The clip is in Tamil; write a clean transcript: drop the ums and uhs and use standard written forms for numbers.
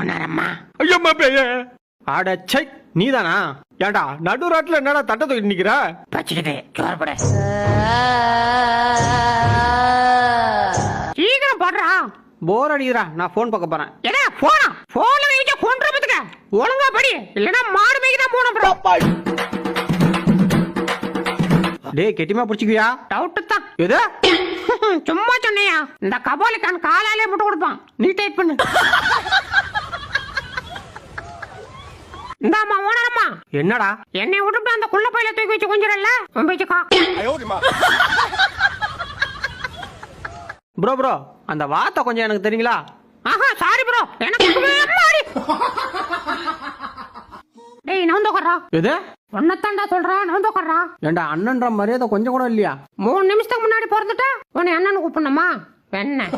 ஒன்னாரம்மா. ஐயம்மா பேய ஆடச்சை நீதானா? ஏண்டா நடு ரோட்ல என்னடா தட்ட தூக்கிட்டு நிக்கிற? பச்சிடுது சோறுபட. சீக்கிரம் போடுறா. போர் அடிக்கிறா, நான் போன் பார்க்க போறேன். என்ன போனா? போன்ல வைக்க கொன்றதுக்கு ஒழுங்கா படி, இல்லனா மாடு மேய்க்க தான் போணும் ப்ரோ. டேய் கெட்டிமா புடிச்சிக்கியா? டவுட் தான். எது? சும்மா சொன்னியா? இந்த கபாலிக்கான் காலாலே முட்டை கொடுப்பான், நீ டைட் பண்ணு. இந்தாமா ஓனரம்மா. என்னடா? என்னை விட்டுட்டு அந்த குள்ள பையில தூக்கி வச்சு கொஞ்சிரல்ல வச்சுக்கா. ப்ரோ ப்ரோ அந்த வார்த்தை கொஞ்சம் எனக்கு தெரியுங்களா? ஆஹா சாரி ப்ரோ, எனக்கு மாறி. டேய் நவுந்தோக்கறா. எது? ஒன்னத்தாண்டா சொல்றேன், நவுந்தோக்கறா. ஏண்டா அண்ணன்ற மரியாதை கொஞ்சம் கூட இல்லையா? 3 நிமிஷத்துக்கு முன்னாடி பிறந்துட்டா உன்னை அண்ணனு கூப்பிடணுமா? என்ன